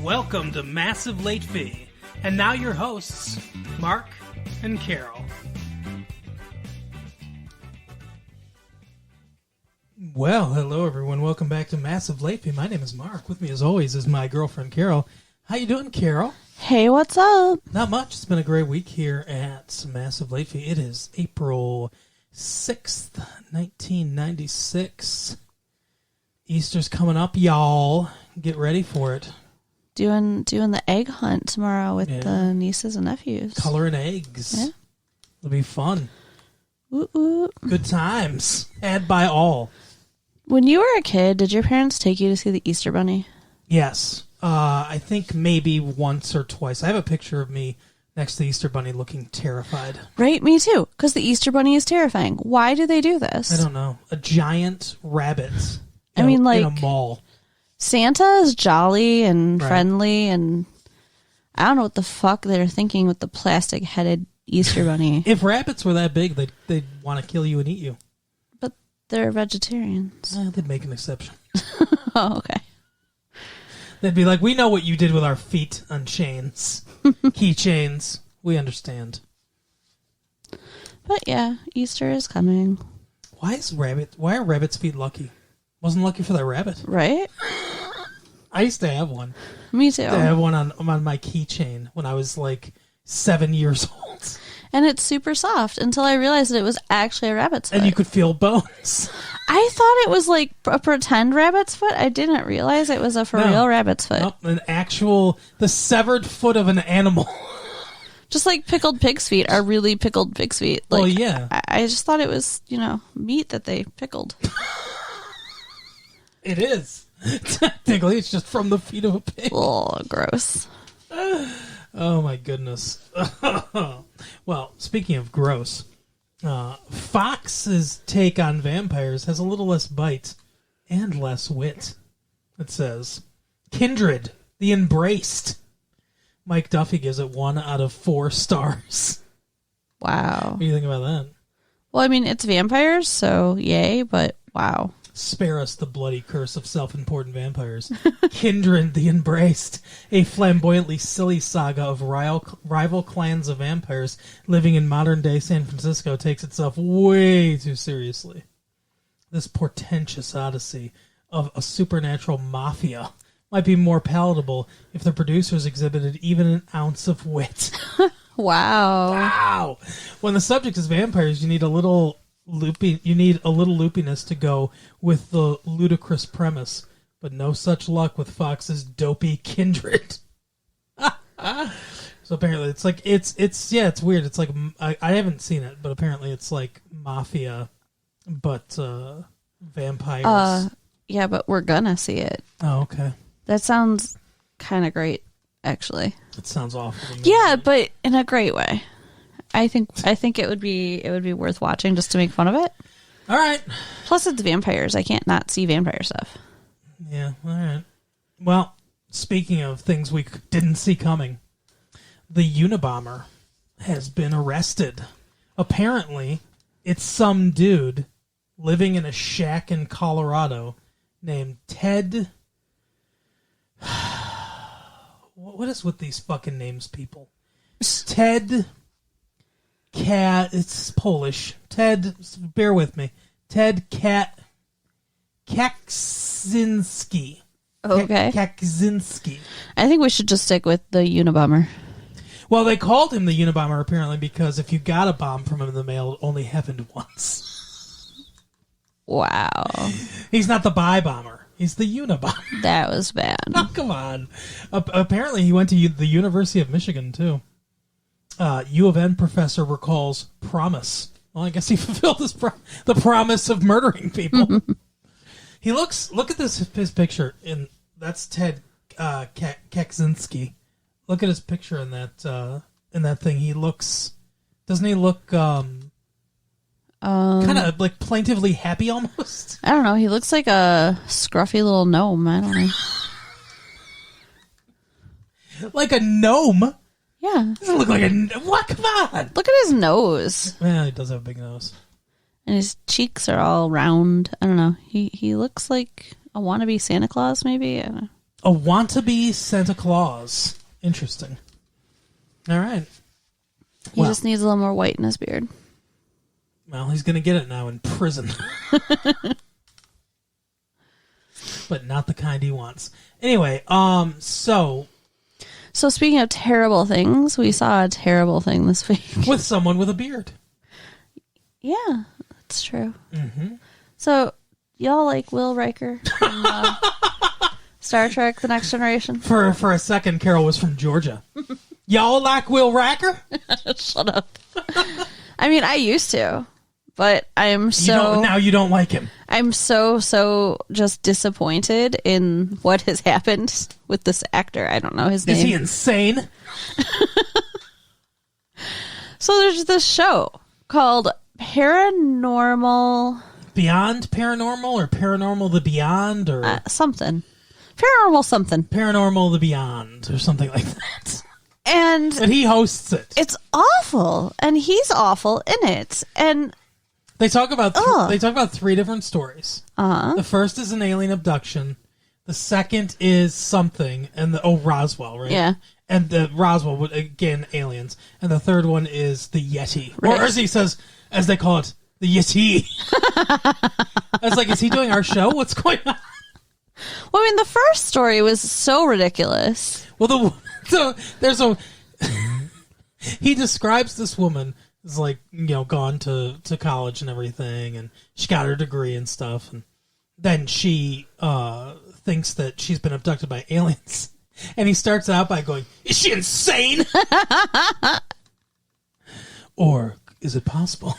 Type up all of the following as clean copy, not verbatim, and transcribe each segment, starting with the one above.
Welcome to Massive Late Fee. And now your hosts, Mark and Carol. Well, hello everyone. Welcome back to Massive Late Fee. My name is Mark. With me as always is my girlfriend Carol. How you doing, Carol? Hey, what's up? Not much. It's been a great week here at Massive Late Fee. It is April 6th, 1996. Easter's coming up, y'all. Get ready for it. Doing the egg hunt tomorrow with the nieces and nephews. Coloring eggs. Yeah. It'll be fun. Ooh, ooh. Good times. Had by all. When you were a kid, did your parents take you to see the Easter Bunny? Yes. I think maybe once or twice. I have a picture of me next to the Easter Bunny looking terrified. Right, me too. Because the Easter Bunny is terrifying. Why do they do this? I don't know. A giant rabbit. In a mall. Santa is jolly and friendly, and I don't know what the fuck they're thinking with the plastic-headed Easter Bunny. If rabbits were that big, they'd want to kill you and eat you. But they're vegetarians. They'd make an exception. Oh, okay. They'd be like, we know what you did with our feet on chains. Keychains. We understand. But yeah, Easter is coming. Why are rabbits' feet lucky? Wasn't lucky for that rabbit. Right? I used to have one. Me too. I have one on my keychain when I was like 7 years old. And it's super soft until I realized that it was actually a rabbit's foot. And you could feel bones. I thought it was like a pretend rabbit's foot. I didn't realize it was a real rabbit's foot. Nope, the severed foot of an animal. Just like pickled pig's feet are really pickled pig's feet. Like, well, yeah. I just thought it was, meat that they pickled. It is. Technically, it's just from the feet of a pig. Oh, gross. Oh, my goodness. Well, speaking of gross, Fox's take on vampires has a little less bite and less wit. It says, Kindred, the Embraced. Mike Duffy gives it 1 out of 4 stars. Wow. What do you think about that? Well, I mean, it's vampires, so yay, but wow. Spare us the bloody curse of self-important vampires. Kindred the Embraced, a flamboyantly silly saga of rival clans of vampires living in modern-day San Francisco, takes itself way too seriously. This portentous odyssey of a supernatural mafia might be more palatable if the producers exhibited even an ounce of wit. Wow. When the subject is vampires, you need a little loopiness to go with the ludicrous premise, but no such luck with Fox's dopey Kindred. So apparently it's weird. It's like I haven't seen it, but apparently it's like mafia, but vampires. Yeah, but we're gonna see it. Oh, okay. That sounds kind of great, actually. It sounds awful to me. Yeah, but in a great way. I think it would be worth watching just to make fun of it. All right. Plus, it's vampires. I can't not see vampire stuff. Yeah. All right. Well, speaking of things we didn't see coming, the Unabomber has been arrested. Apparently, it's some dude living in a shack in Colorado named Ted. What is with these fucking names, people? Ted. It's Polish. Ted, bear with me. Ted Kaczynski. Okay. Kaczynski. I think we should just stick with the Unabomber. Well, they called him the Unabomber apparently because if you got a bomb from him in the mail, it only happened once. Wow. He's not the buy bomber. He's the Unabomber. That was bad. Oh, come on. Apparently, he went to the University of Michigan, too. U of N professor recalls promise. Well, I guess he fulfilled the promise of murdering people. Look at his picture, and that's Ted Kaczynski. Look at his picture in that thing. Doesn't he look kind of like plaintively happy almost? I don't know. He looks like a scruffy little gnome. I don't know. Like a gnome? Yeah. Doesn't look like a... What? Come on! Look at his nose. Yeah, he does have a big nose. And his cheeks are all round. I don't know. He looks like a wannabe Santa Claus, maybe? I don't know. A want-to-be Santa Claus. Interesting. All right. He just needs a little more white in his beard. Well, he's going to get it now in prison. But not the kind he wants. Anyway, So speaking of terrible things, we saw a terrible thing this week. With someone with a beard. Yeah, that's true. Mm-hmm. So, y'all like Will Riker from Star Trek The Next Generation? For a second, Carol was from Georgia. Y'all like Will Riker? Shut up. I mean, I used to, but I'm so... now you don't like him. I'm so just disappointed in what has happened with this actor. I don't know his name. Is he insane? So there's this show called Paranormal... Beyond Paranormal or Paranormal the Beyond or... something. Paranormal something. Paranormal the Beyond or something like that. And he hosts it. It's awful. And he's awful in it. And... They talk about three different stories. The first is an alien abduction. The second is something, and Roswell, right? Yeah. And the Roswell, again, aliens. And the third one is the Yeti, right. Or as he says, as they call it, the Yeti. I was like, is he doing our show? What's going on? Well, I mean, the first story was so ridiculous. Well, there's a he describes this woman. Is like, gone to college and everything, and she got her degree and stuff, and then she thinks that she's been abducted by aliens. And he starts out by going, is she insane? Or is it possible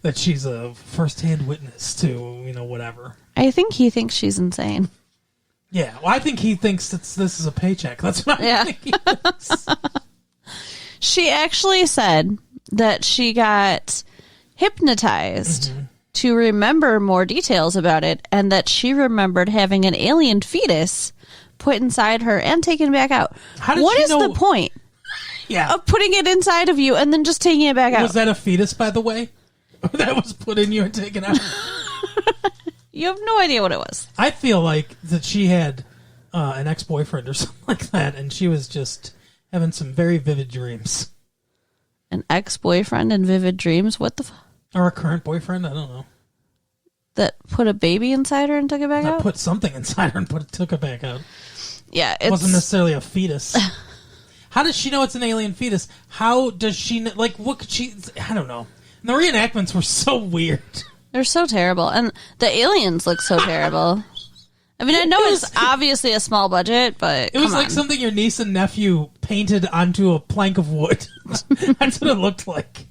that she's a first-hand witness to, whatever? I think he thinks she's insane. Yeah, well, I think he thinks this is a paycheck. That's what I think he thinks. She actually said that she got hypnotized to remember more details about it, and that she remembered having an alien fetus put inside her and taken back out. What is the point of putting it inside of you and then just taking it back out? Was that a fetus, by the way? That was put in you and taken out? You have no idea what it was. I feel like that she had an ex-boyfriend or something like that, and she was just having some very vivid dreams. An ex-boyfriend and vivid dreams? What the fuck? Or a current boyfriend? I don't know. That put a baby inside her and took it back out? Put something inside her and took it back out. Yeah, it wasn't necessarily a fetus. How does she know it's an alien fetus? How does she know? Like, what could she... I don't know. And the reenactments were so weird. They're so terrible. And the aliens look so terrible. I mean, I know it's obviously a small budget, but it was like something your niece and nephew painted onto a plank of wood. That's what it looked like.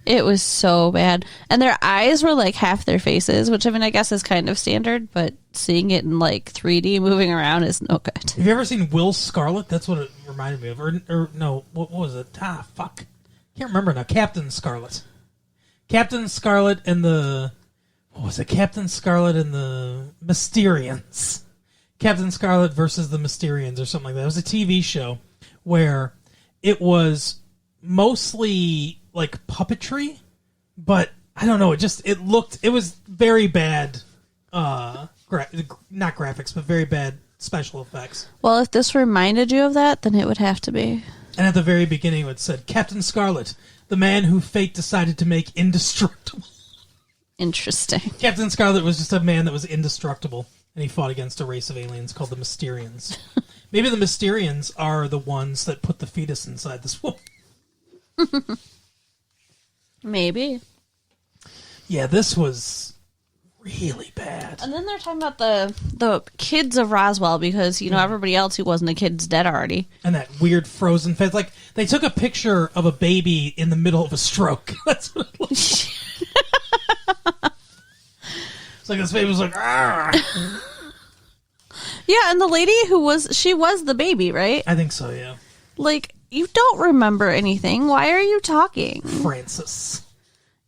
It was so bad. And their eyes were like half their faces, which I mean, I guess is kind of standard, but seeing it in like 3D moving around is no good. Have you ever seen Will Scarlet? That's what it reminded me of. Or no, what was it? Fuck. Can't remember now. Captain Scarlet. Captain Scarlet and the... What was it? Captain Scarlet and the Mysterians. Captain Scarlet versus the Mysterians or something like that. It was a TV show where it was mostly like puppetry, but I don't know. It was very bad, not graphics, but very bad special effects. Well, if this reminded you of that, then it would have to be. And at the very beginning it said, Captain Scarlet, the man who fate decided to make indestructible. Interesting. Captain Scarlet was just a man that was indestructible, and he fought against a race of aliens called the Mysterians. Maybe the Mysterians are the ones that put the fetus inside this woman. Maybe. Yeah, this was really bad. And then they're talking about the kids of Roswell because, everybody else who wasn't a kid's dead already. And that weird frozen face. Like, they took a picture of a baby in the middle of a stroke. That's what it looked like. It's like this baby was like, argh. Yeah, and the lady she was the baby, right? I think so, yeah. Like, you don't remember anything. Why are you talking? Francis.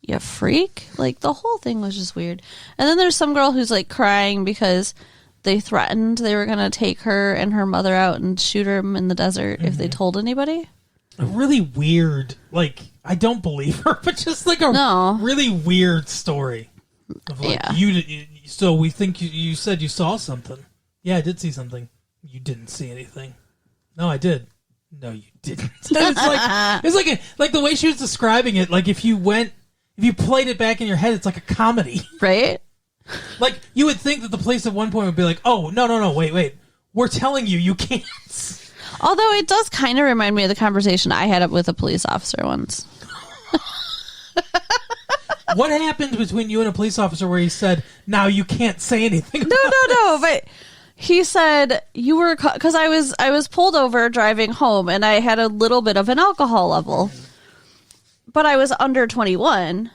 You freak. Like, the whole thing was just weird. And then there's some girl who's, like, crying because they threatened they were going to take her and her mother out and shoot her in the desert if they told anybody. A really weird, like, I don't believe her, but just, like, a really weird story. Of like, so we think you said you saw something. Yeah, I did see something. You didn't see anything. No, I did. No, you didn't. It's like the way she was describing it. Like if you played it back in your head, it's like a comedy, right? Like you would think that the police at one point would be like, "Oh, no, wait, we're telling you can't." Although it does kind of remind me of the conversation I had with a police officer once. What happened between you and a police officer where he said, "Now you can't say anything"? No, but he said you were because I was pulled over driving home and I had a little bit of an alcohol level, but I was under 21.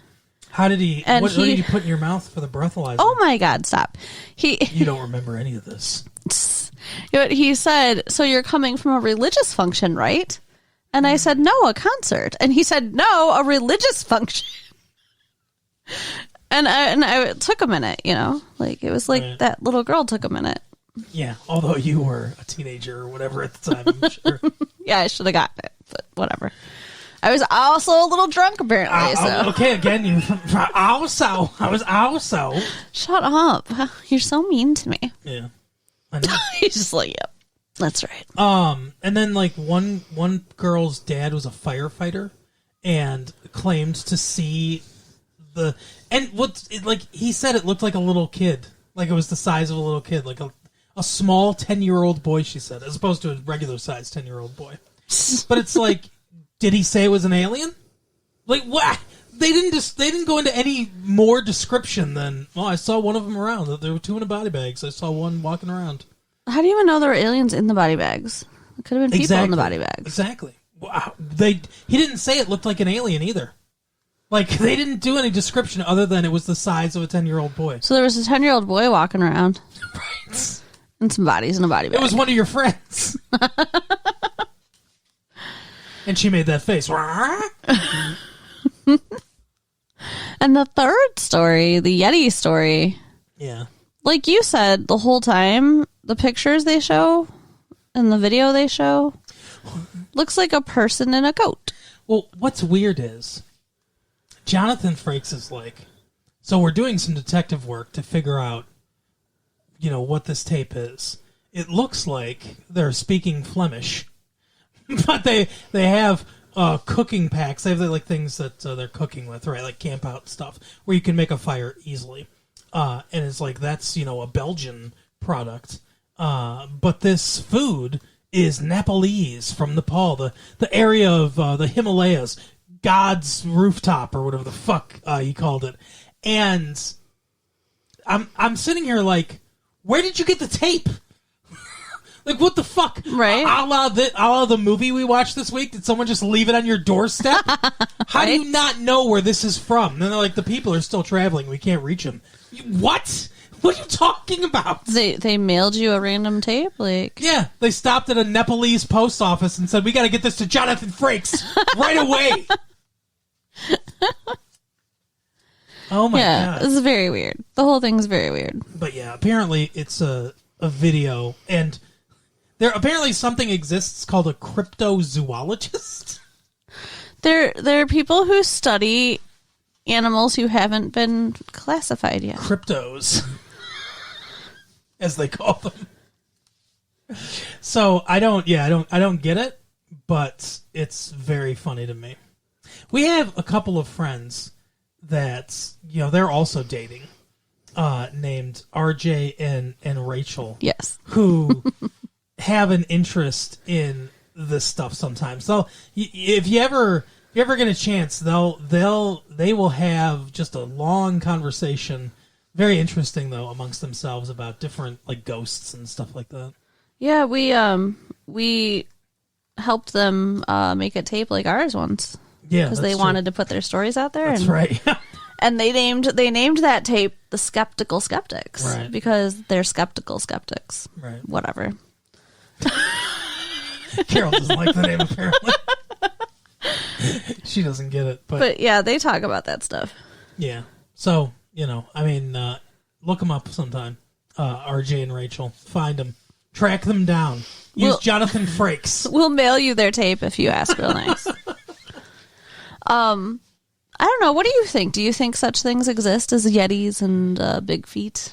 How did he? What did he put in your mouth for the breathalyzer? Oh my God! Stop. You don't remember any of this. He said, "So you're coming from a religious function, right?" And I said, "No, a concert." And he said, "No, a religious function." And it took a minute, like it was like right. That little girl took a minute. Yeah, although you were a teenager or whatever at the time, I'm sure. Yeah, I should have gotten it, but whatever. I was also a little drunk apparently. So okay, again, I was also. Shut up! You're so mean to me. Yeah, I know. He's just like, yep, that's right. And then like one girl's dad was a firefighter and claimed to see he said it looked like a little kid, like it was the size of a little kid, like a small 10-year-old boy. She said, as opposed to a regular size 10-year-old boy. But it's like, did he say it was an alien? Like what? They didn't go into any more description than, well, I saw one of them around. There were two in a body bag. So I saw one walking around. How do you even know there were aliens in the body bags? It could have been people in the body bags. Exactly. Wow. He didn't say it looked like an alien either. Like, they didn't do any description other than it was the size of a 10-year-old boy. So there was a 10-year-old boy walking around. Right. And some bodies in a body bag. It was one of your friends. And she made that face. And the third story, the Yeti story. Yeah. Like you said, the whole time, the pictures they show and the video they show looks like a person in a coat. Well, what's weird is Jonathan Frakes is like, so we're doing some detective work to figure out, what this tape is. It looks like they're speaking Flemish, but they have cooking packs. They have like things that they're cooking with, right? Like camp out stuff where you can make a fire easily. And it's like, that's, a Belgian product. But this food is Nepalese from Nepal, the area of the Himalayas. God's rooftop or whatever the fuck he called it. And I'm sitting here like, where did you get the tape? Like, what the fuck? Right. A la the movie we watched this week, did someone just leave it on your doorstep? How do you not know where this is from? And they're like, the people are still traveling. We can't reach them. What? What are you talking about? They mailed you a random tape? Like, yeah, they stopped at a Nepalese post office and said, we got to get this to Jonathan Frakes right away. Oh my god. This is very weird. The whole thing's very weird. But yeah, apparently it's a video, and there apparently something exists called a cryptozoologist. There are people who study animals who haven't been classified yet. Cryptos, as they call them. So I don't get it, but it's very funny to me. We have a couple of friends that, they're also dating, named RJ and Rachel. Yes. Who have an interest in this stuff sometimes. So if you ever get a chance, they will have just a long conversation, very interesting though, amongst themselves about different like ghosts and stuff like that. Yeah, we helped them make a tape like ours once. Yeah, because they wanted to put their stories out there. That's right. And they named that tape "The Skeptical Skeptics," right? Because they're skeptical skeptics. Right. Whatever. Carol doesn't like the name apparently. She doesn't get it, but yeah, they talk about that stuff. Yeah. So look them up sometime. RJ and Rachel, find them, track them down. Use Jonathan Frakes. We'll mail you their tape if you ask real nice. I don't know. What do you think? Do you think such things exist as Yetis and big feet?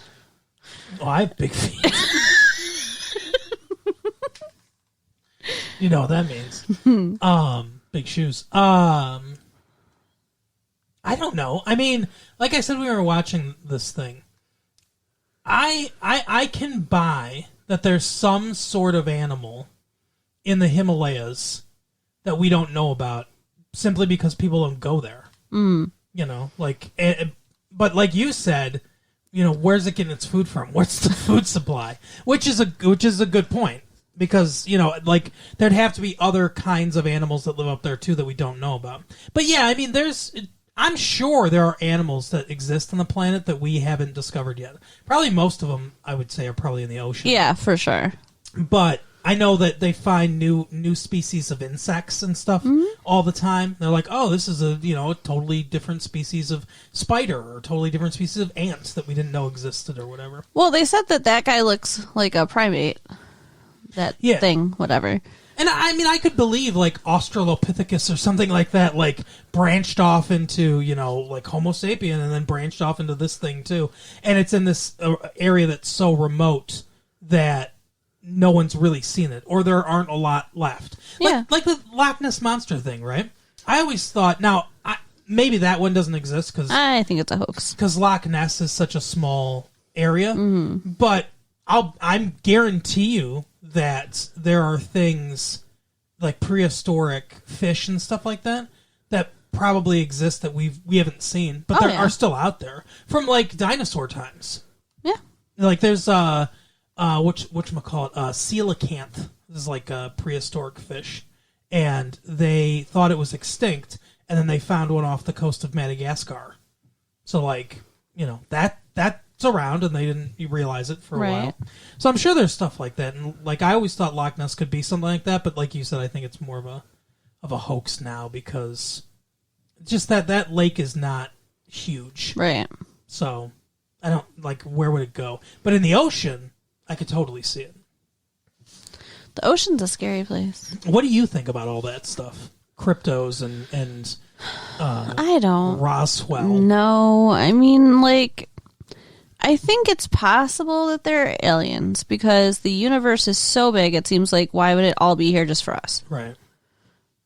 Oh, I have big feet. You know what that means. Big shoes. I don't know. I mean, like I said, we were watching this thing. I can buy that there's some sort of animal in the Himalayas that we don't know about simply because people don't go there. You know, like, but like you said, you know, where's it getting its food from? What's the food supply? Which is a good point because, you know, like there'd have to be other kinds of animals that live up there too that we don't know about. But yeah, I mean, I'm sure there are animals that exist on the planet that we haven't discovered yet. Probably most of them, I would say, are probably in the ocean. Yeah, for sure. But I know that they find new species of insects and stuff all the time. They're like, oh, this is a totally different species of spider or totally different species of ants that we didn't know existed or whatever. Well, they said that guy looks like a primate. That thing, whatever. And I mean, I could believe like Australopithecus or something like that, like branched off into, you know, like Homo sapien and then branched off into this thing too. And it's in this area that's so remote that no one's really seen it, or there aren't a lot left. Yeah. Like the Loch Ness Monster thing, right? I always thought, now, maybe that one doesn't exist because I think it's a hoax. Because Loch Ness is such a small area. But I'm guarantee you that there are things like prehistoric fish and stuff like that that probably exist that we haven't seen, but are still out there from like dinosaur times. Yeah, like there's whatchamacallit, coelacanth. This is like a prehistoric fish, and they thought it was extinct, and then they found one off the coast of Madagascar. So like, you know, that's around, and they didn't realize it for a while. So I'm sure there's stuff like that, and like I always thought Loch Ness could be something like that, but like you said, I think it's more of a hoax now because just that lake is not huge, right? So I don't like where would it go, but in the ocean, I could totally see it. The ocean's a scary place. What do you think about all that stuff? Cryptos and I don't. Roswell. No, I mean, like, I think it's possible that they're aliens because the universe is so big, it seems like why would it all be here just for us? Right.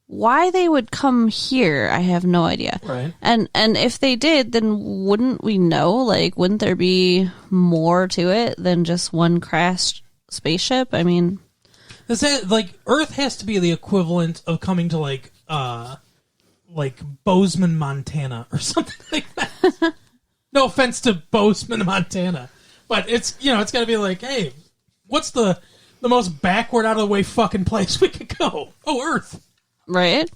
Why they would come here, I have no idea. Right. And if they did, then wouldn't we know? Like, wouldn't there be more to it than just one crashed spaceship? I mean... like, Earth has to be the equivalent of coming to, like Bozeman, Montana, or something like that. No offense to Bozeman, Montana. But it's, you know, it's got to be like, hey, what's the most backward, out of the way fucking place we could go? Oh, Earth. Right.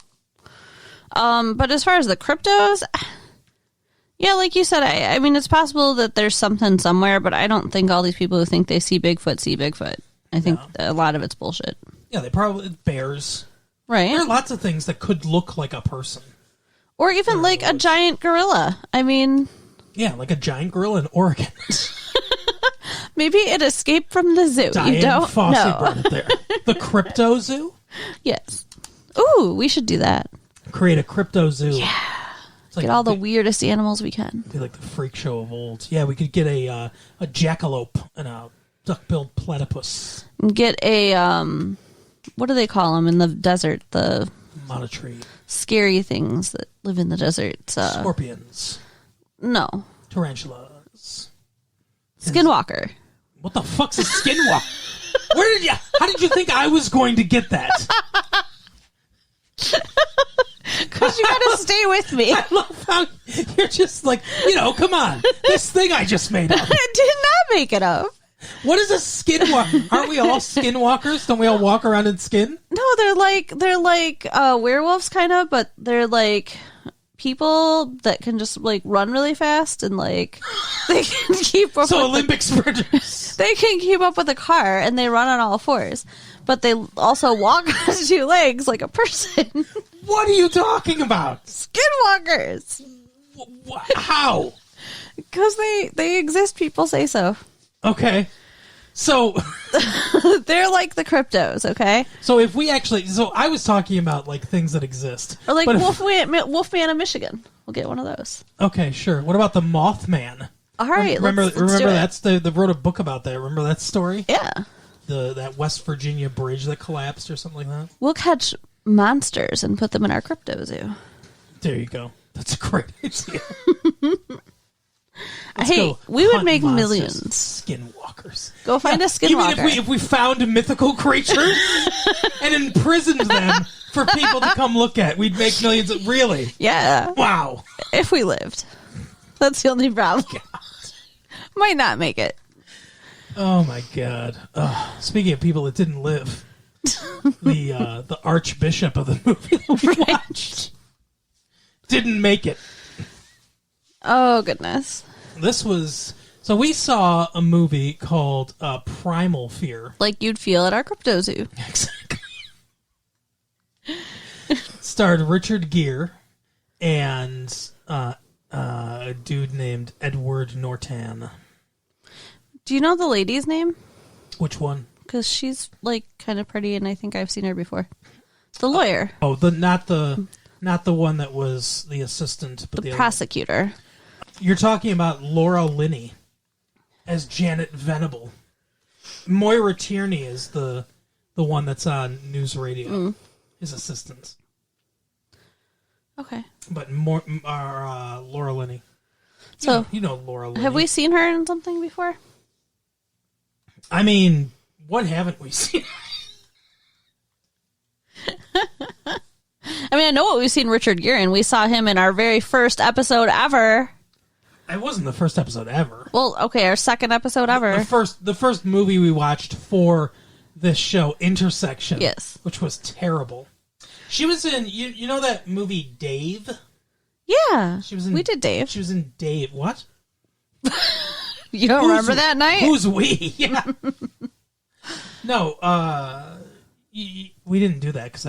But as far as the cryptos, yeah, like you said, I mean, it's possible that there's something somewhere, but I don't think all these people who think they see Bigfoot. I think a lot of it's bullshit. Yeah, they probably, bears. Right. There are lots of things that could look like a person. Or even like a giant gorilla. I mean... Yeah, like a giant gorilla in Oregon. Maybe it escaped from the zoo. Diane you don't Fossey know. brought it there. The crypto zoo? Yes. Ooh, we should do that. Create a crypto zoo. Yeah. It's like get all the weirdest animals we can. Be like the freak show of old. Yeah, we could get a jackalope and a duck-billed platypus. Get a, what do they call them in the desert? The monotree. Scary things that live in the desert. Scorpions. No. Tarantulas. Skinwalker. What the fuck's a skinwalker? How did you think I was going to get that? Because you gotta stay with me. I love how you're just like, you know, come on. This thing I just made up. I did not make it up. What is a skinwalker? Aren't we all skinwalkers? Don't we all walk around in skin? No, they're like werewolves kind of, but they're like people that can just like run really fast and like they can keep up. So Olympic sprinters. They can keep up with a car and they run on all fours, but they also walk on two legs like a person. What are you talking about? Skinwalkers. How? Because they exist. People say so. Okay. So they're like the cryptos, okay? So if we actually, I was talking about like things that exist, or like Wolfman of Michigan. We'll get one of those. Okay, sure. What about the Mothman? All right, remember let's do it. they wrote a book about that. Remember that story? Yeah. that West Virginia bridge that collapsed or something like that. We'll catch monsters and put them in our crypto zoo. There you go. That's a great idea. Hey, we would make monsters. millions. Skinwalkers. Go find a skinwalker. Even if we found mythical creatures and imprisoned them for people to come look at, we'd make millions. Really? Yeah. Wow. If we lived. That's the only problem. Might not make it. Oh my God. Speaking of people that didn't live, the Archbishop of the movie that we watched didn't make it. Oh, goodness. So we saw a movie called Primal Fear. Like you'd feel at our crypto zoo. Exactly. Starred Richard Gere and a dude named Edward Norton. Do you know the lady's name? Which one? Because she's like kind of pretty, and I think I've seen her before. The lawyer. Oh, not the one that was the assistant, but the prosecutor. You're talking about Laura Linney as Janet Venable. Moira Tierney is the one that's on News Radio. His assistant. Okay. But Laura Linney. So you know Laura Linney. Have we seen her in something before? I mean, what haven't we seen? I mean, I know what we've seen Richard Gere in. We saw him in our very first episode ever. It wasn't the first episode ever. Well, okay, our second episode ever. The first movie we watched for this show, Intersection. Yes. Which was terrible. She was in, you know that movie Dave? Yeah. She was in, we did Dave. She was in Dave. What? You don't remember that night? Who's we? Yeah. No, we didn't do that because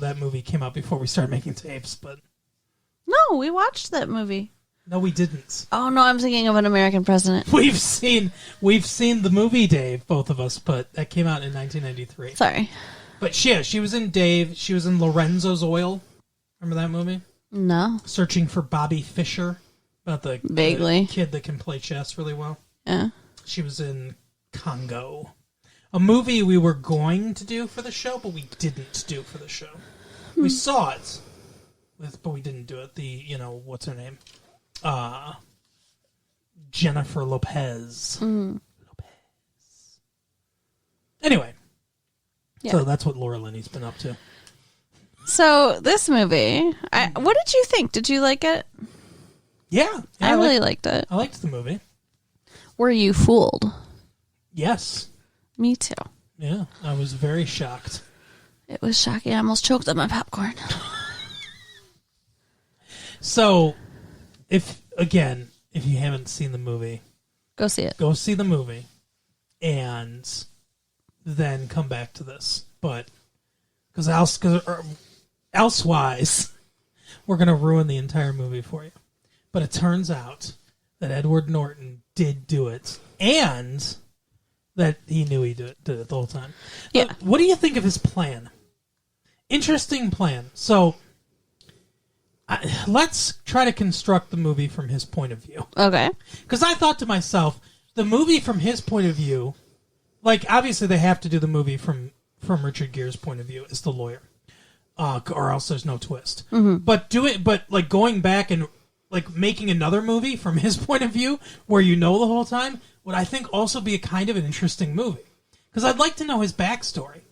that movie came out before we started making tapes. But no, we watched that movie. No, we didn't. Oh no, I'm thinking of An American President. We've seen the movie Dave, both of us, but that came out in 1993. Sorry. But yeah, she was in Dave. She was in Lorenzo's Oil. Remember that movie? No. Searching for Bobby Fischer. About the kid that can play chess really well. Yeah. She was in Congo. A movie we were going to do for the show, but we didn't do for the show. We saw it, but we didn't do it. What's her name? Jennifer Lopez. Lopez. Anyway. Yeah. So that's what Laura Linney's been up to. So this movie, what did you think? Did you like it? Yeah, I really liked it. I liked the movie. Were you fooled? Yes. Me too. Yeah, I was very shocked. It was shocking. I almost choked on my popcorn. So, if you haven't seen the movie, go see it. Go see the movie, and then come back to this. But because elsewise, we're going to ruin the entire movie for you. But it turns out that Edward Norton did do it, and that he knew he did it the whole time. Yeah. What do you think of his plan? Interesting plan. So, let's try to construct the movie from his point of view. Okay. Because I thought to myself, the movie from his point of view, like, obviously they have to do the movie from Richard Gere's point of view as the lawyer, or else there's no twist. Mm-hmm. But going back and like making another movie from his point of view, where you know the whole time, would I think also be a kind of an interesting movie. Because I'd like to know his backstory.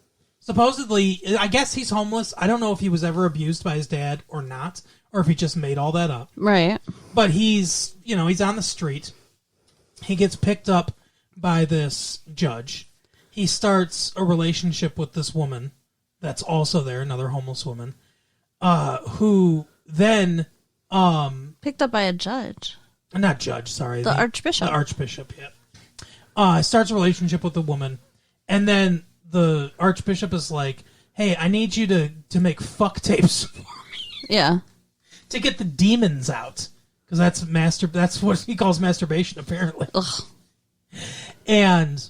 Supposedly, I guess he's homeless. I don't know if he was ever abused by his dad or not, or if he just made all that up. Right. But he's on the street. He gets picked up by this judge. He starts a relationship with this woman that's also there, another homeless woman, who then... picked up by a judge. Not judge, sorry. The Archbishop. The Archbishop, yeah. Starts a relationship with a woman, and then the Archbishop is like, hey, I need you to make fuck tapes for me. Yeah. To get the demons out. Because that's what he calls masturbation, apparently. Ugh. And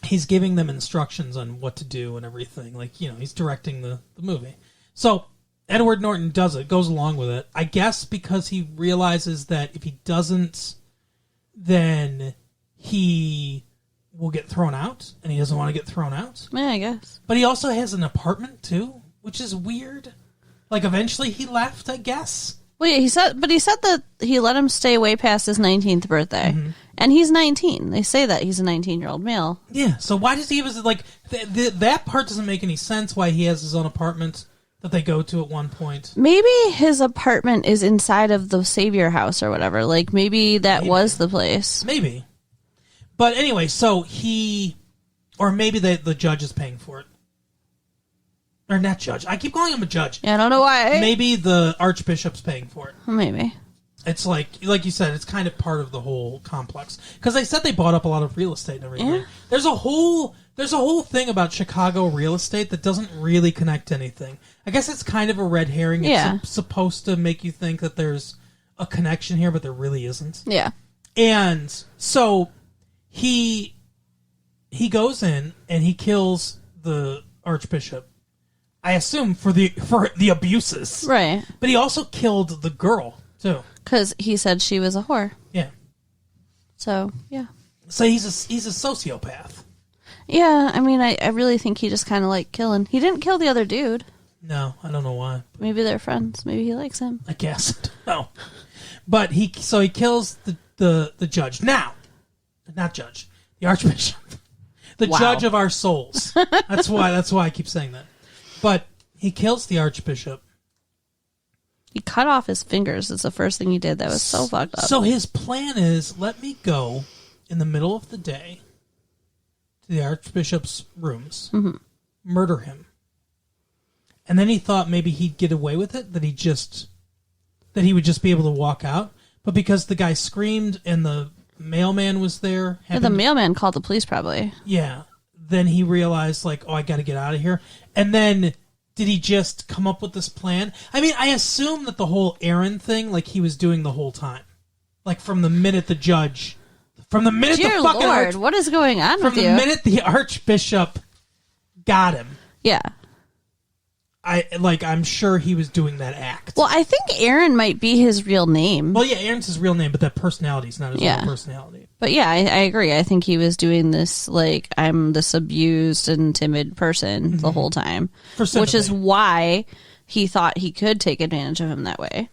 he's giving them instructions on what to do and everything. Like, he's directing the movie. So Edward Norton does it, goes along with it. I guess because he realizes that if he doesn't, then he will get thrown out, and he doesn't want to get thrown out. Yeah, I guess. But he also has an apartment too, which is weird. Like eventually he left, I guess. Well, yeah, he said that he let him stay way past his 19th birthday, and he's 19. They say that he's a 19-year-old male. Yeah. So why does he have that part doesn't make any sense? Why he has his own apartment that they go to at one point? Maybe his apartment is inside of the Savior house or whatever. Like maybe that was the place. Maybe. But anyway, so or maybe the judge is paying for it. Or not judge. I keep calling him a judge. Yeah, I don't know why. Maybe the archbishop's paying for it. Maybe. It's like you said, it's kind of part of the whole complex. Because they said they bought up a lot of real estate and everything. Yeah. There's a whole thing about Chicago real estate that doesn't really connect to anything. I guess it's kind of a red herring. It's supposed to make you think that there's a connection here, but there really isn't. Yeah. And so he goes in and he kills the archbishop. I assume for the abuses. Right. But he also killed the girl, too. Because he said she was a whore. Yeah. So, yeah. So he's a sociopath. Yeah, I mean, I really think he just kind of liked killing. He didn't kill the other dude. No, I don't know why. Maybe they're friends. Maybe he likes him. I guess. No. But he kills the judge. Now, not judge, the archbishop. The judge of our souls. That's why I keep saying that. But he kills the archbishop. He cut off his fingers. It's the first thing he did. That was so fucked up. So his plan is, let me go in the middle of the day to the archbishop's rooms, murder him. And then he thought maybe he'd get away with it, that he would just be able to walk out. But because the guy screamed and the mailman was there. The mailman called the police probably. Yeah. Then he realized, like, I got to get out of here. And then, did he just come up with this plan? I mean, I assume that the whole Aaron thing, like, he was doing the whole time. Like, from the minute the Dear Lord, what is going on with you? From the minute the archbishop got him. Yeah. I'm sure he was doing that act. Well, I think Aaron might be his real name. Well, yeah, Aaron's his real name, but that personality's not his real personality. But yeah, I agree. I think he was doing this, like, I'm this abused and timid person the whole time. Which is why he thought he could take advantage of him that way.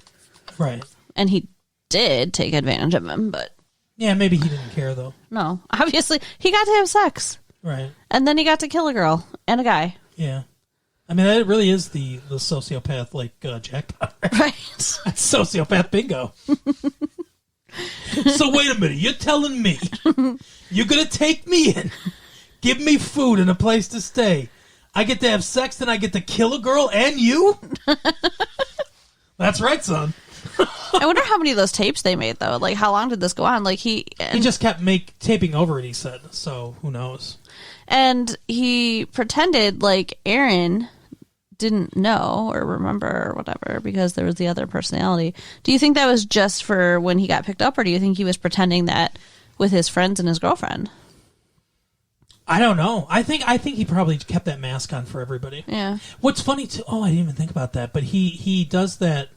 Right. And he did take advantage of him, but... Yeah, maybe he didn't care, though. No. Obviously, he got to have sex. Right. And then he got to kill a girl and a guy. Yeah. I mean, that really is the sociopath, like, jackpot. Right. That's sociopath bingo. So wait a minute. You're telling me you're going to take me in, give me food and a place to stay. I get to have sex, then I get to kill a girl and you? That's right, son. I wonder how many of those tapes they made, though. Like, how long did this go on? Like, he just kept taping over it, he said. So, who knows? And he pretended like Aaron didn't know or remember or whatever because there was the other personality. Do you think that was just for when he got picked up, or do you think he was pretending that with his friends and his girlfriend? I don't know. I think he probably kept that mask on for everybody. Yeah. What's funny too? Oh, I didn't even think about that. But he does that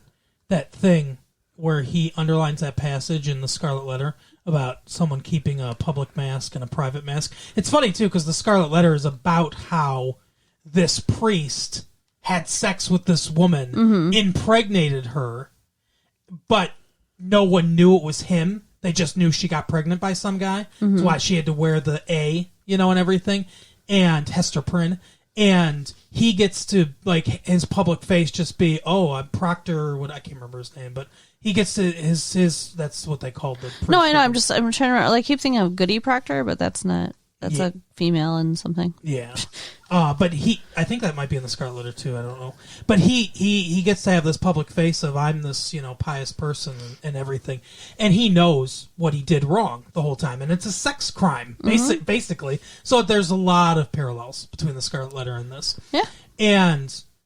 thing where he underlines that passage in the Scarlet Letter about someone keeping a public mask and a private mask. It's funny too because the Scarlet Letter is about how this priest had sex with this woman, impregnated her, but no one knew it was him. They just knew she got pregnant by some guy. That's why she had to wear the A, and everything, and Hester Prynne. And he gets to, like, his public face just be, I'm Proctor, or what, I can't remember his name, but he gets to his that's what they called the priest. No, I know, I'm trying to remember, like, keep thinking of Goody Proctor, but that's not, that's a female and something. Yeah. But I think that might be in the Scarlet Letter too, I don't know. But he gets to have this public face of, I'm this, pious person and everything. And he knows what he did wrong the whole time. And it's a sex crime, basically. So there's a lot of parallels between the Scarlet Letter and this. Yeah.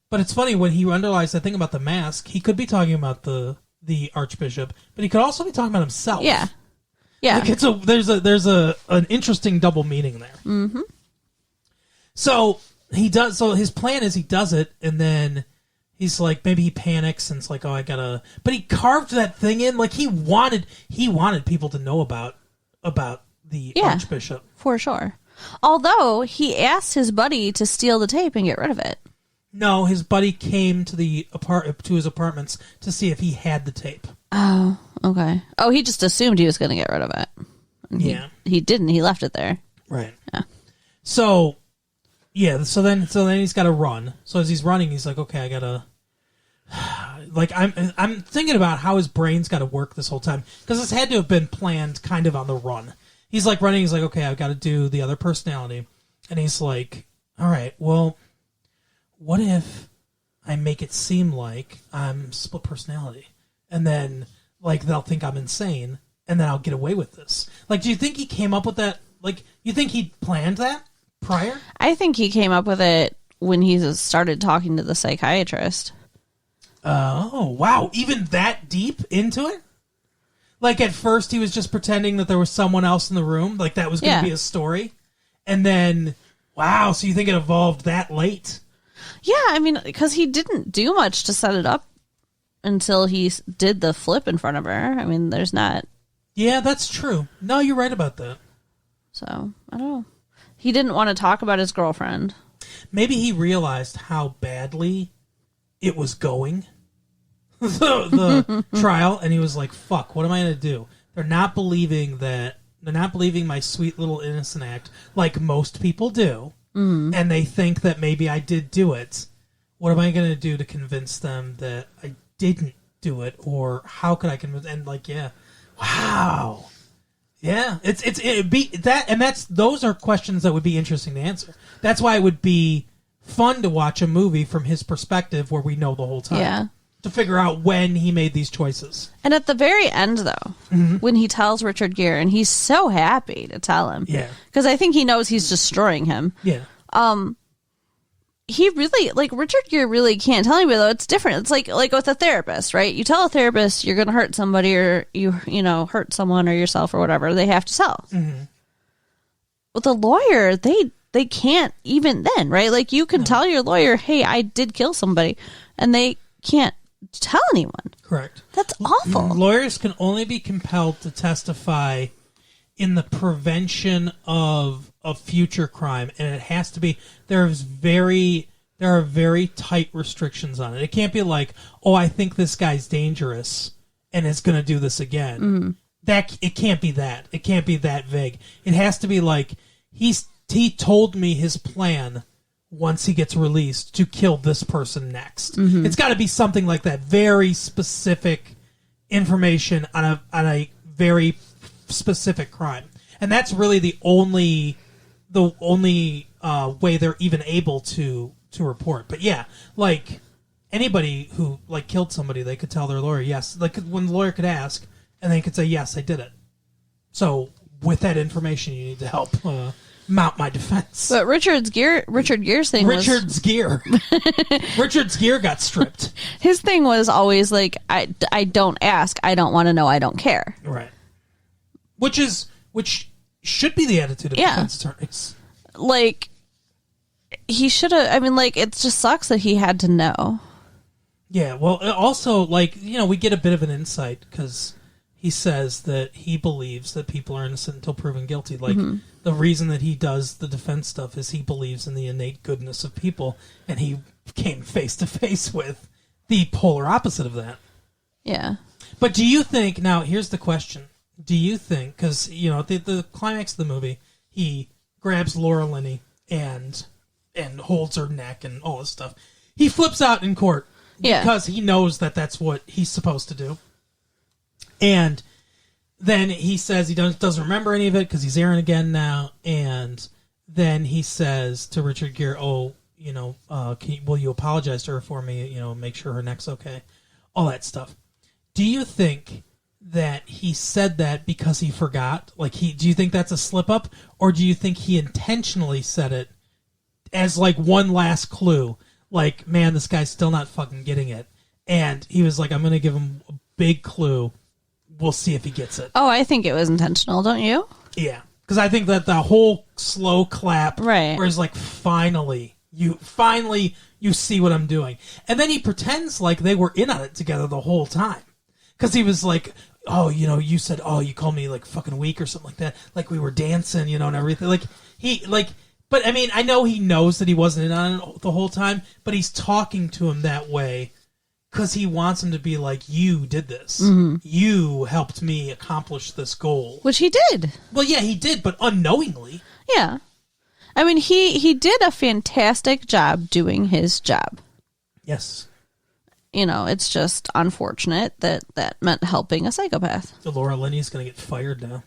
But it's funny, when he underlies that thing about the mask, he could be talking about the Archbishop, but he could also be talking about himself. Yeah. Yeah. Like there's an interesting double meaning there. Mm-hmm. So his plan is he does it, and then he's like, maybe he panics and it's like, I gotta. But he carved that thing in, like he wanted people to know about the Yeah. Archbishop. For sure. Although he asked his buddy to steal the tape and get rid of it. No, his buddy came to to his apartments to see if he had the tape. Oh, okay. Oh, he just assumed he was going to get rid of it. And Yeah. He didn't. He left it there. Right. Yeah. So, yeah. So then he's got to run. So as he's running, he's like, okay, I gotta. Like I'm thinking about how his brain's got to work this whole time because this had to have been planned kind of on the run. He's like running. He's like, okay, I've got to do the other personality, and he's like, all right, well, what if I make it seem like I'm split personality, and then like they'll think I'm insane, and then I'll get away with this. Like, do you think he came up with that? Like, you think he planned that prior? I think he came up with it when he started talking to the psychiatrist. Oh, wow. Even that deep into it? Like, at first he was just pretending that there was someone else in the room, like that was going to be a story. And then, wow, so you think it evolved that late? Yeah, I mean, because he didn't do much to set it up until he did the flip in front of her. I mean, there's not... Yeah, that's true. No, you're right about that. So, I don't know. He didn't want to talk about his girlfriend. Maybe he realized how badly it was going, the trial, and he was like, fuck, what am I going to do? They're not believing my sweet little innocent act like most people do, and they think that maybe I did do it. What am I going to do to convince them that I didn't do it, or how could I convince? And like, yeah, wow, yeah, it'd be that, and those are questions that would be interesting to answer. That's why it would be fun to watch a movie from his perspective where we know the whole time. Yeah. To figure out when he made these choices. And at the very end, though, when he tells Richard Gere, and he's so happy to tell him. Yeah. Because I think he knows he's destroying him. Yeah. He really, like, Richard Gere really can't tell anybody, though. It's different. It's like with a therapist, right? You tell a therapist you're going to hurt somebody or you hurt someone or yourself or whatever. They have to tell. Mm-hmm. With a lawyer, they can't even then, right? Like, you can tell your lawyer, hey, I did kill somebody, and they can't tell anyone. Correct. That's awful. Lawyers can only be compelled to testify in the prevention of future crime, and it has to be there are very tight restrictions on it. It can't be like, oh, I think this guy's dangerous and is going to do this again. Mm-hmm. It can't be that. It can't be that vague. It has to be like he told me his plan once he gets released to kill this person next. Mm-hmm. It's got to be something like that. Very specific information on a very specific crime. And that's really the only way they're even able to report. But yeah, like anybody who like killed somebody, they could tell their lawyer, yes. Like when the lawyer could ask, and they could say, yes, I did it. So with that information, you need to help mount my defense. But Richard Gere's thing was... Richard Gere got stripped. His thing was always like, I don't ask, I don't want to know, I don't care. Right. Which should be the attitude of defense attorneys. Like, he should have... I mean, like, it just sucks that he had to know. Yeah, well, also, like, we get a bit of an insight because he says that he believes that people are innocent until proven guilty. Like, the reason that he does the defense stuff is he believes in the innate goodness of people, and he came face to face with the polar opposite of that. Yeah. But do you think... Now, here's the question. Do you think... Because, the climax of the movie, he grabs Laura Linney and holds her neck and all this stuff. He flips out in court because he knows that that's what he's supposed to do. And then he says he doesn't remember any of it because he's Aaron again now. And then he says to Richard Gere, will you apologize to her for me? Make sure her neck's okay. All that stuff. Do you think that he said that because he forgot? Like, do you think that's a slip up? Or do you think he intentionally said it as like one last clue? Like, man, this guy's still not fucking getting it. And he was like, I'm going to give him a big clue. We'll see if he gets it. Oh, I think it was intentional, don't you? Yeah. Because I think that the whole slow clap, right, where it's like, finally you see what I'm doing. And then he pretends like they were in on it together the whole time. because he was like, oh, you said, oh, you called me like fucking weak or something like that, like we were dancing, and everything. But I mean, I know he knows that he wasn't in on it the whole time, but he's talking to him that way because he wants him to be like, you did this. Mm-hmm. You helped me accomplish this goal. Which he did. Well, yeah, he did, but unknowingly. Yeah. I mean, he did a fantastic job doing his job. Yes. It's just unfortunate that meant helping a psychopath. Laura Linney's going to get fired now.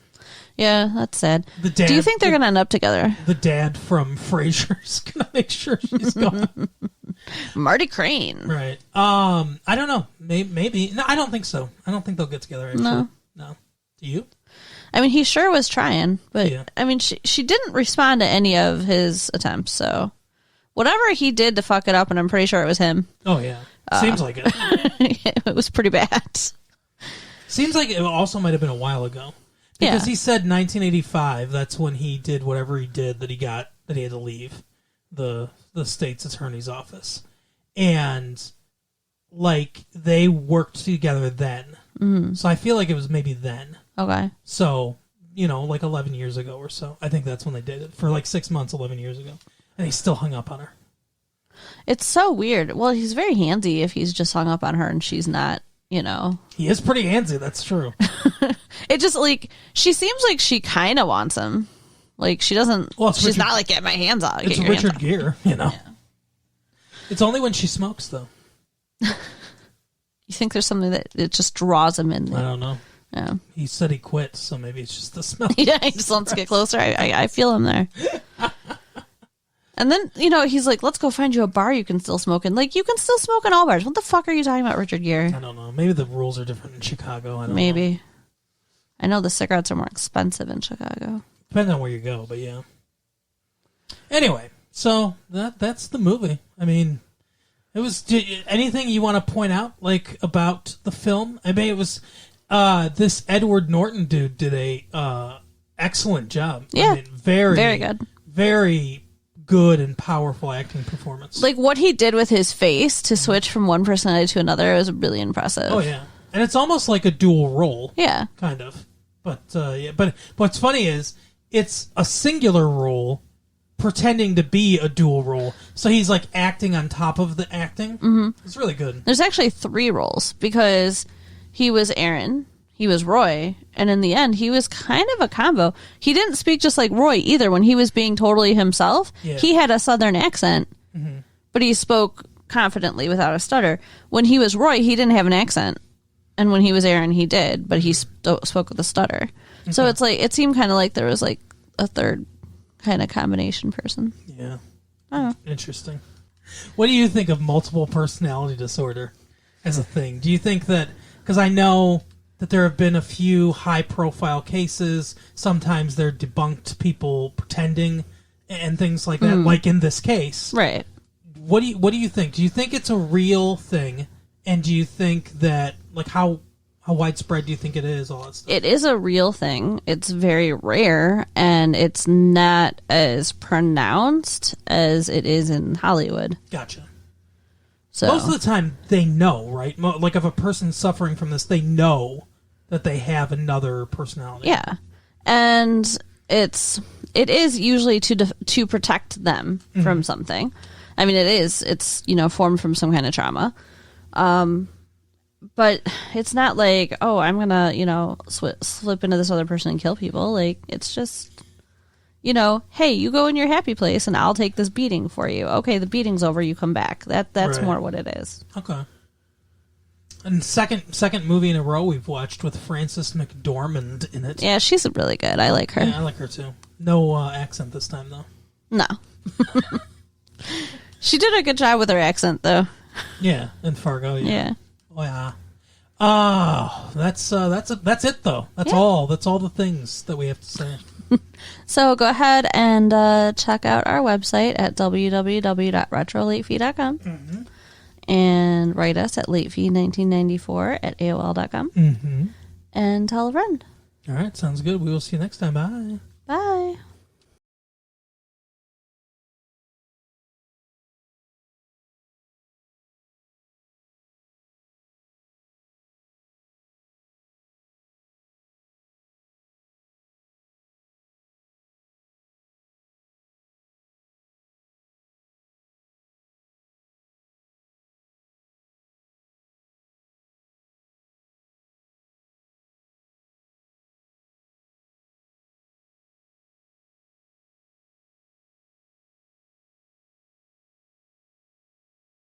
Yeah, that's sad. Do you think they're going to end up together? The dad from Frasier's going to make sure she's gone. Marty Crane. Right. I don't know. Maybe. No, I don't think so. I don't think they'll get together, actually. No. Do you? I mean, he sure was trying, but yeah. I mean, she didn't respond to any of his attempts, so whatever he did to fuck it up, and I'm pretty sure it was him. Oh, yeah. Seems like it. It was pretty bad. Seems like it also might have been a while ago. Because he said 1985, that's when he did whatever he did that he had to leave the state's attorney's office. And, like, they worked together then. Mm-hmm. So I feel like it was maybe then. Okay. So, like 11 years ago or so. I think that's when they did it. For like 6 months, 11 years ago. And he still hung up on her. It's so weird. Well, he's very handsy if he's just hung up on her and she's not, He is pretty handsy, that's true. It just, like, she seems like she kind of wants him. Like, she doesn't, she's not like, get my hands off. It's Richard Gere, Yeah. It's only when she smokes, though. You think there's something that it just draws him in there? I don't know. Yeah. He said he quit, so maybe it's just the smell. Yeah, he just wants to get closer. I feel him there. And then, he's like, let's go find you a bar you can still smoke in. Like, you can still smoke in all bars. What the fuck are you talking about, Richard Gere? I don't know. Maybe the rules are different in Chicago. I don't know. Maybe. I know the cigarettes are more expensive in Chicago. Depends on where you go, but yeah. Anyway, so that's the movie. I mean, it was anything you want to point out, like, about the film? I mean, it was this Edward Norton dude did a excellent job. Yeah. I mean, very good. Very good and powerful acting performance. Like, what he did with his face to switch from one personality to another was really impressive. Oh, yeah. And it's almost like a dual role. Yeah. Kind of. But, but what's funny is it's a singular role pretending to be a dual role. So he's, like, acting on top of the acting. Mm-hmm. It's really good. There's actually 3 roles because he was Aaron, he was Roy, and in the end, he was kind of a combo. He didn't speak just like Roy either. When he was being totally himself, he had a southern accent, but he spoke confidently without a stutter. When he was Roy, he didn't have an accent. And when he was Aaron, he did, but he spoke with a stutter. Okay. So it's like, it seemed kind of like there was like a third kind of combination person. Yeah. Oh. Interesting. What do you think of multiple personality disorder as a thing? Do you think that, because I know that there have been a few high-profile cases. Sometimes they're debunked people pretending and things like that, like in this case. Right. What do you think? Do you think it's a real thing? And do you think that, like, how widespread do you think it is, all that stuff? It is a real thing. It's very rare, and it's not as pronounced as it is in Hollywood. Gotcha. So most of the time, they know, right? Like, if a person's suffering from this, they know that they have another personality. Yeah, and it is usually to protect them from something. I mean, it's formed from some kind of trauma, but it's not like, oh, I'm gonna slip into this other person and kill people. Like, it's just, hey, you go in your happy place and I'll take this beating for you. Okay, the beating's over, you come back. That's right. more what it is. Okay. And second movie in a row we've watched with Frances McDormand in it. Yeah, she's really good. I like her. Yeah, I like her too. No accent this time, though. No. She did a good job with her accent, though. Yeah, in Fargo. Yeah. Oh yeah. That's it though. That's all. That's all the things that we have to say. So go ahead and check out our website at www.retrolatefee.com and write us at latefee1994@aol.com and tell a friend. All right, sounds good. We will see you next time. Bye. Bye.